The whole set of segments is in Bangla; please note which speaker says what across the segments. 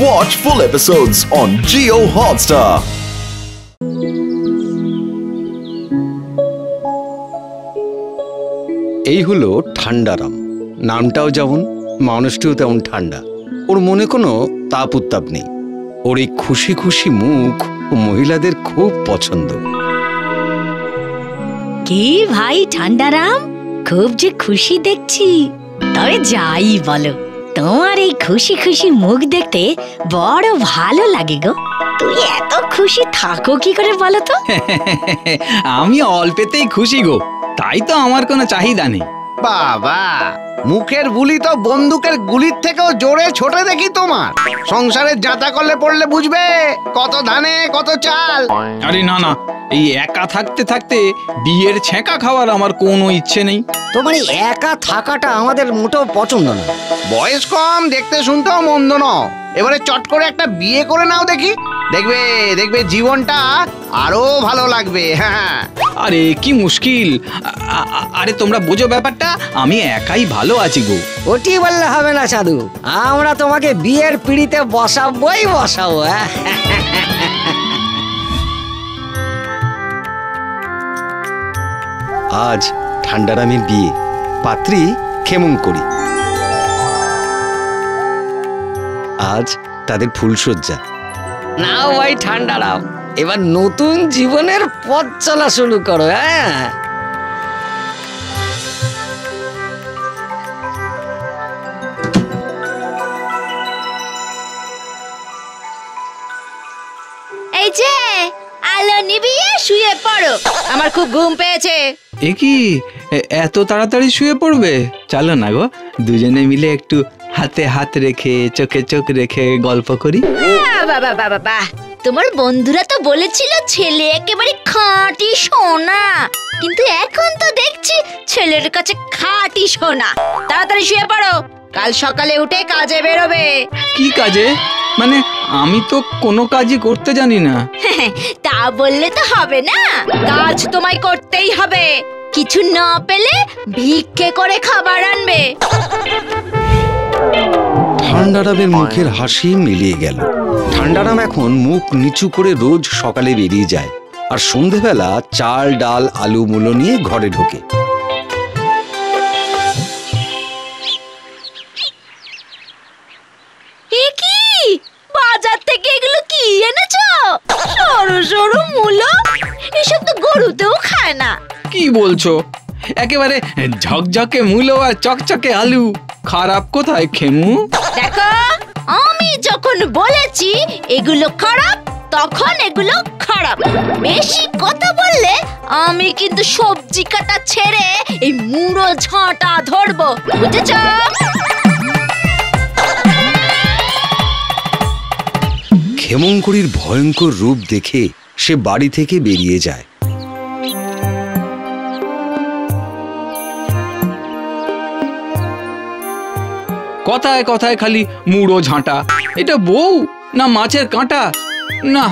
Speaker 1: Watch full episodes on Jio Hotstar.
Speaker 2: এই হলো ঠান্ডারাম। নামটাও যেমন, মানুষটিও তেমন ঠান্ডা। ওর মনে কোনো তাপ উত্তাপ নেই। ওর এই খুশি খুশি মুখ মহিলাদের খুব পছন্দ।
Speaker 3: কি ভাই ঠান্ডারাম, খুব যে খুশি দেখছি। তবে যাই বলো, তোমার এই খুশি খুশি মুখ দেখতে বড় ভালো লাগে গো। তুই এত খুশি থাকো কি করে বলো তো?
Speaker 4: আমি অল্পেতেই খুশি গো, তাই তো আমার কোনো চাহিদা নেই।
Speaker 5: বাবা, মুখের বুলি তো বন্দুকের গুলির থেকেও জোরে ছোটে দেখি তোমার। সংসারের যাতা করলে পড়লে বুঝবে কত ধানে কত চাল।
Speaker 4: আরে না না, এই একা থাকতে থাকতে বিয়ের ছেঁকা খাওয়ার আমার কোনো ইচ্ছে নেই।
Speaker 6: তোমার এই একা থাকাটা আমাদের মোটেও পছন্দ না।
Speaker 5: বয়স কম, দেখতে শুনতেও মন্দ নও। এবারে চট করে একটা বিয়ে করে নাও দেখি, দেখবে দেখবে জীবনটা আরো ভালো লাগবে। হ্যাঁ,
Speaker 4: আরে কি মুশকিল। আরে তোমরা বোঝো ব্যাপারটা, আমি একাই ভালো আছি গো।
Speaker 6: ওটি বললে হবে না সাধু, আমরা তোমাকে বিয়ের পিড়িতে বসাবোই বসাবো।
Speaker 2: আজ ঠান্ডারামের বিয়ে, পাত্রী ক্ষেমংকরী। আজ তাদের ফুলসজ্জা।
Speaker 6: নাও ভাই ঠান্ডারাম, এবার নতুন জীবনের পথ চলা শুরু করো। হ্যাঁ,
Speaker 3: এই যে আলো নিভিয়ে শুয়ে পড়ো, আমার খুব ঘুম পেয়েছে।
Speaker 4: এ কি এত তাড়াতাড়ি শুয়ে পড়বে? চলো না গো, দুজনে মিলে একটু হাতে হাত রেখে চোখে চোখ রেখে গল্প করি।
Speaker 3: বাবা বাবা বাহ, তোমার বন্ধুরা তো বলেছিল ছেলে একেবারে খাঁটি সোনা, কিন্তু এখন তো দেখছি ছেলের কাছে খাঁটি সোনা। তাড়াতাড়ি শুয়ে পড়ো, কাল সকালে উঠে কাজে বেরোবে।
Speaker 4: কি কাজে? মানে আমি তো কোনো কাজই করতে জানি না।
Speaker 3: তা বললে তো হবে না, কাজ তোমায় করতেই হবে। কিছু না পেলে ভিক্ষে করে খাবার আনবে।
Speaker 2: ঠান্ডারামের মুখের হাসি মিলিয়ে গেল। ঠান্ডারাম এখন মুখ নিচু করে রোজ সকালে বেরিয়ে যায়, আর সন্ধেবেলা চাল ডাল আলু মূলো নিয়ে ঘরে ঢোকে।
Speaker 3: বাজার থেকে এগুলো কি এনেছো? সরু সরু মূলো, এসব তো গরুতেও খায় না।
Speaker 4: কি বলছো? একেবারে ঝকঝকে মূলো আর চকচকে আলু, খারাপ কোথায় খেমু?
Speaker 3: দেখো, আমি যখন বলেছি এগুলো খারাপ, তখন এগুলো খারাপ। বেশি কথা বললে আমি কিন্তু সবজি কাটা ছেড়ে এই মুড়ো ঝাঁটা ধরবো, বুঝেছো?
Speaker 2: ক্ষেমংকরীর ভয়ঙ্কর রূপ দেখে সে বাড়ি থেকে বেরিয়ে যায়।
Speaker 4: কথায় কথায় খালি মুড়ো ঝাঁটা। এটা বউ না মাছের কাঁটা? না,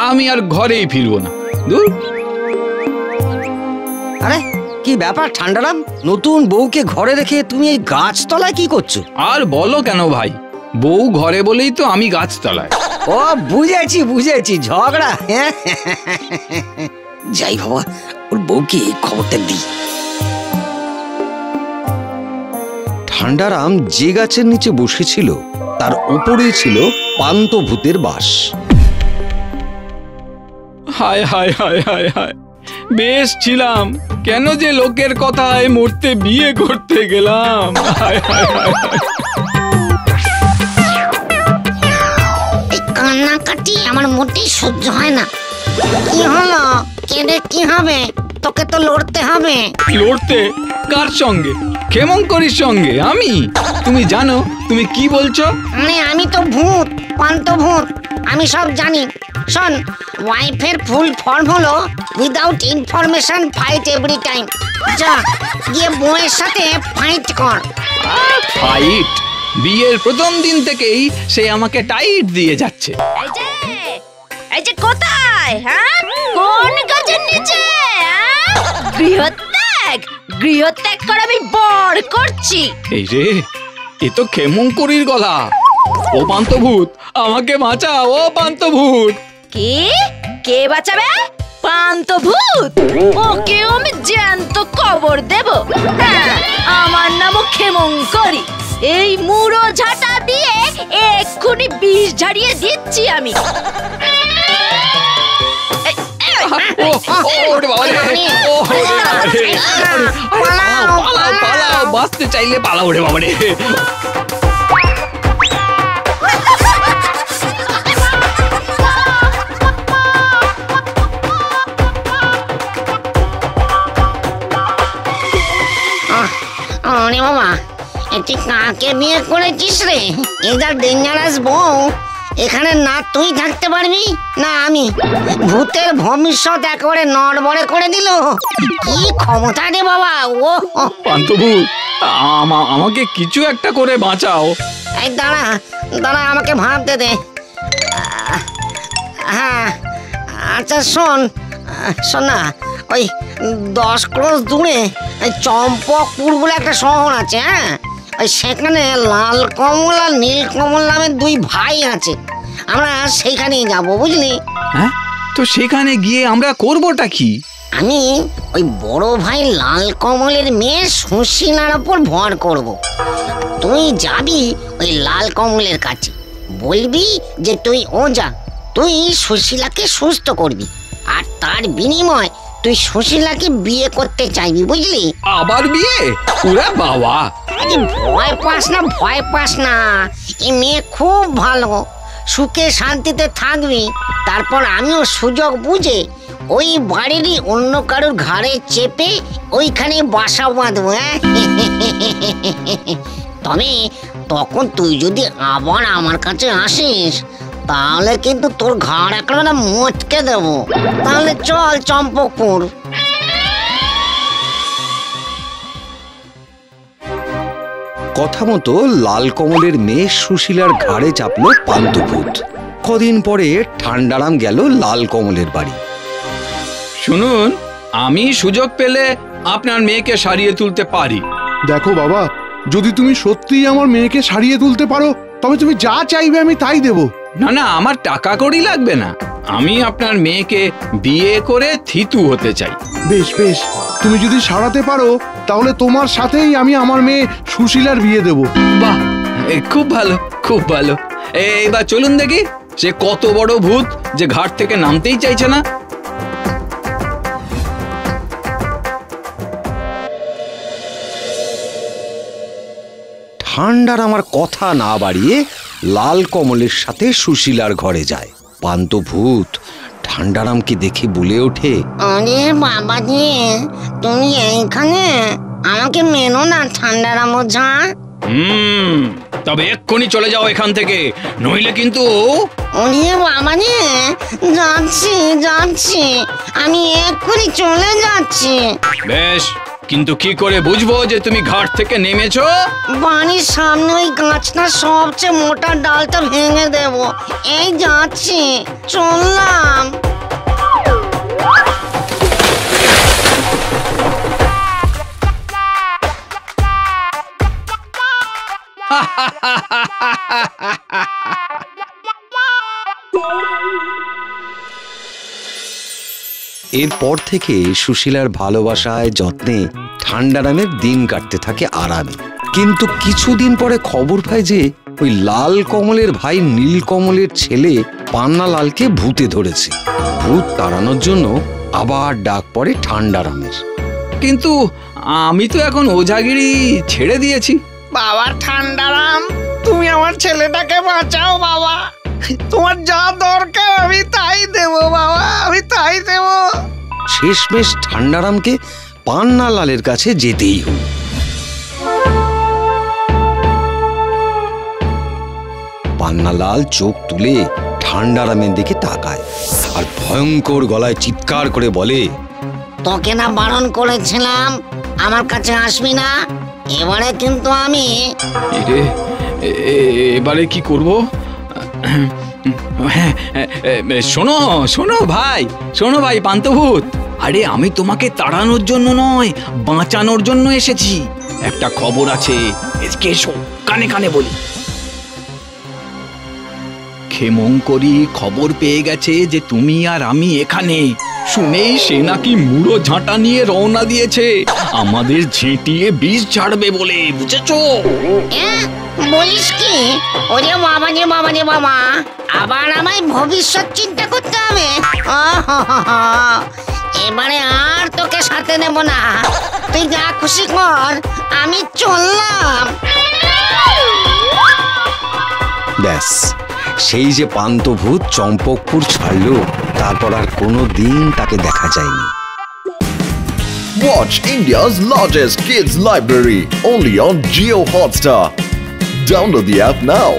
Speaker 4: আমি আর ঘরেই ফিরবো না। দূর।
Speaker 6: আরে কি ব্যাপার ঠান্ডারাম, নতুন বউকে ঘরে রেখে তুমি এই গাছতলায় কি করছো?
Speaker 4: আর বলো কেন ভাই, বউ ঘরে বলেই তো আমি গাছতলায়।
Speaker 6: ও বুঝেছি বুঝেছি, ঝগড়া। যাই বাবা, ওর বউকে এই খবরটা দিই।
Speaker 2: ঠান্ডারাম যে গাছের নিচে বসেছিল তার উপরে ছিল পান্তভূতের বাস।
Speaker 4: হায় হায় হায় হায় হায়, বেশ ছিলাম, কেন যে লোকের কথায় মরতে বিয়ে করতে গেলাম। হায় হায় হায় হায়।
Speaker 7: এই কান্নাকাটি আমার মোটেই সহ্য হয় না। কি হলো? কেঁদে কি হবে? তোকে তো লড়তে হবে।
Speaker 4: লড়তে? কার সঙ্গে? ক্ষেমংকরীর সঙ্গে? আমি? তুমি জানো তুমি কি বলছো?
Speaker 7: আমি তো ভূত, পান্তভূত, আমি সব জানি। শোন, ওয়াইফের ফুল ফর্ম হলো without information fight every time. যা গিয়ে বউয়ের সাথে ফাইট কর।
Speaker 4: ফাইট? বিয়ের প্রথম দিন থেকেই সে আমাকে টাইট দিয়ে যাচ্ছে।
Speaker 3: এই যে কোথায়? হ্যাঁ, কোন গাছের নিচে? গৃহত্যাগ, গৃহত্যাগ করে আমি বর করছি।
Speaker 4: এই রে, এ তো ক্ষেমংকরীর গলা। ও পান্তভূত, আমাকে বাঁচাও, ও পান্তভূত।
Speaker 3: কে কে বাঁচাবে? পান্তভূত? ওকেও আমি জ্যান্ত কবর দেব। হ্যাঁ, আমার নামও ক্ষেমঙ্করী। এই মুড়ো ঝাঁটা দিয়ে এক্ষুনি বিষ ঝাড়িয়ে দিচ্ছি আমি।
Speaker 4: বাঁচতে চাইলে পালাও রে বাবা রে।
Speaker 7: আরে বাবা, তুই কাকে বিয়ে করেছিস রে? এটা ডেঞ্জারাস বউ। এখানে না তুই থাকতে পারবি না আমি। ভূতের ভবিষ্যৎ একেবারে নড়বড়ে করে দিল। কি ক্ষমতা রে বাবা ও।
Speaker 4: পান্তভূত, আমাকে কিছু একটা করে বাঁচাও।
Speaker 7: এই দাঁড়া দাঁড়া, আমাকে ভাবতে দে। হ্যাঁ, আচ্ছা শোন শোন না, ওই 10 ক্রোশ দূরে চম্পকপুর বলে একটা শহর আছে। হ্যাঁ, ওই সেখানে লাল কমল আর নীল কমল নামের 2 ভাই আছে। আমরা সেইখানেই যাব, বুঝলি?
Speaker 4: হ্যাঁ, তো সেখানে গিয়ে আমরা করবোটা কি?
Speaker 7: আমি ওই বড় ভাই লাল কমলের মেয়ে সুশীলার ওপর ভর করব। তুই যাবি ওই লাল কমলের কাছে, বলবি যে তুই ওঝা, তুই সুশীলাকে সুস্থ করবি, আর তার বিনিময় তুই সুশীলাকে বিয়ে করতে চাইবি, বুঝলি?
Speaker 4: আবার বিয়ে? ওরে বাবা!
Speaker 7: আরে ভয় পাস না, ভয় পাস না। এই মেয়ে খুব ভালো, সুখে শান্তিতে থাকবি। তারপর আমিও সুযোগ বুঝে ওই বাড়িরই অন্য কারোর ঘাড়ে চেপে ওইখানে বাসা বাঁধবো। হ্যাঁ, তবে তখন তুই যদি আবার আমার কাছে আসিস, তাহলে কিন্তু তোর ঘাড় একেবারে মটকে দেবো। তাহলে চল চম্পকপুর।
Speaker 2: কথা মতো লাল কমলের মেয়ে সুশীলার ঘাড়ে চাপলো পান্তভূত। কদিন পরে ঠান্ডারাম গেল লাল কমলের বাড়ি।
Speaker 4: শুনুন, আমি সুযোগ পেলে আপনার মেয়েকে সারিয়ে তুলতে পারি।
Speaker 8: দেখো বাবা, যদি তুমি সত্যিই আমার মেয়েকে সারিয়ে তুলতে পারো, তবে তুমি যা চাইবে আমি তাই দেব।
Speaker 4: না না, আমার টাকা কড়ি লাগবে না। আমি আপনার মেয়েকে বিয়ে করে থিতু হতে চাই।
Speaker 8: বেশ বেশ, তুমি যদি সারাতে পারো তাহলে তোমার সাথেই আমি আমার মেয়ে সুশীলার বিয়ে দেব।
Speaker 4: বাহ, খুব ভালো, খুব ভালো। এইবার চলুন দেখি সে কত বড় ভূত যে ঘাট থেকে নামতেই চাইছে না।
Speaker 2: ঠান্ডার আমার কথা না বাড়িয়ে লাল কমলের সাথে সুশীলার ঘরে যায়। পান্তভূত ঠান্ডারামকে দেখে বলে ওঠে,
Speaker 7: আরে বাবা রে, তুমি এইখানে? আমাকে মেনো না ঠান্ডারাম ওঝা।
Speaker 4: তবে এক্ষুনি চলে যাও এখান থেকে, নইলে কিন্তু।
Speaker 7: ওরে বাবা রে, যাচ্ছি যাচ্ছি, আমি এক্ষুনি চলে যাচ্ছি।
Speaker 4: বেশ, কিন্তু কি করে বুঝবো যে তুমি ঘাট থেকে নেমেছো?
Speaker 7: বাড়ির সামনে ওই গাছটা সবচেয়ে মোটা ডালটা ভেঙে দেব। এই যাচ্ছি, চললাম।
Speaker 2: এরপর থেকে সুশীলার ভালোবাসায় যত্নে ঠান্ডারামের দিন কাটতে থাকে আরামে। কিন্তু কিছুদিন পরে খবর পায় যে ওই লাল কমলের ভাই নীল কমলের ছেলে পান্নালালকে ভূতে ধরেছে। ভূত তাড়ানোর জন্য আবার ডাক পড়ে ঠান্ডারামের।
Speaker 4: কিন্তু আমি তো এখন ওঝাগিরি ছেড়ে দিয়েছি।
Speaker 5: বাবা ঠান্ডারাম, তুমি আমার ছেলেটাকে বাঁচাও বাবা। তোমার যা দরকার আমি তাই দেব বাবা, আমি তাই দেব।
Speaker 2: শেষমেশ ঠান্ডারামকে পান্নালালের কাছে যেতেই হলো। পান্নালাল চোখ তুলে ঠান্ডারামের দিকে তাকায় আর ভয়ঙ্কর গলায় চিৎকার করে বলে,
Speaker 7: তোকে না বারণ করেছিলাম আমার কাছে আসবি না? এবারে কিন্তু আমি।
Speaker 4: এবারে কি করব? শোনো শোনো ভাই, শোনো ভাই পান্তভূত, আরে আমি তোমাকে তাড়ানোর জন্য নয়, বাঁচানোর জন্য এসেছি। একটা খবর আছে, এসো কানে কানে বলি। ক্ষেমঙ্করী খবর পেয়ে গেছে যে তুমি আর আমি এখানে। শুনেই সে নাকি মুড়ো ঝাঁটা নিয়ে রওনা দিয়েছে আমাদের ঝেঁটিয়ে বিষ ছাড়বে বলে, বুঝেছো?
Speaker 7: বলিস কি? ওরে বাবা রে বাবা রে বাবা, আবার আমায় ভবিষ্যৎ চিন্তা করতে হবে। এবারে আর তোকে সাথে নেব না, তুই যা খুশি কর, আমি চললাম।
Speaker 2: ব্যাস, সেই যে পান্তভূত চম্পকপুর ছাড়লো, তারপর আর কোনো দিন তাকে দেখা যায়নি।
Speaker 1: Watch India's largest kids library only on Jio Hotstar. Download the app now.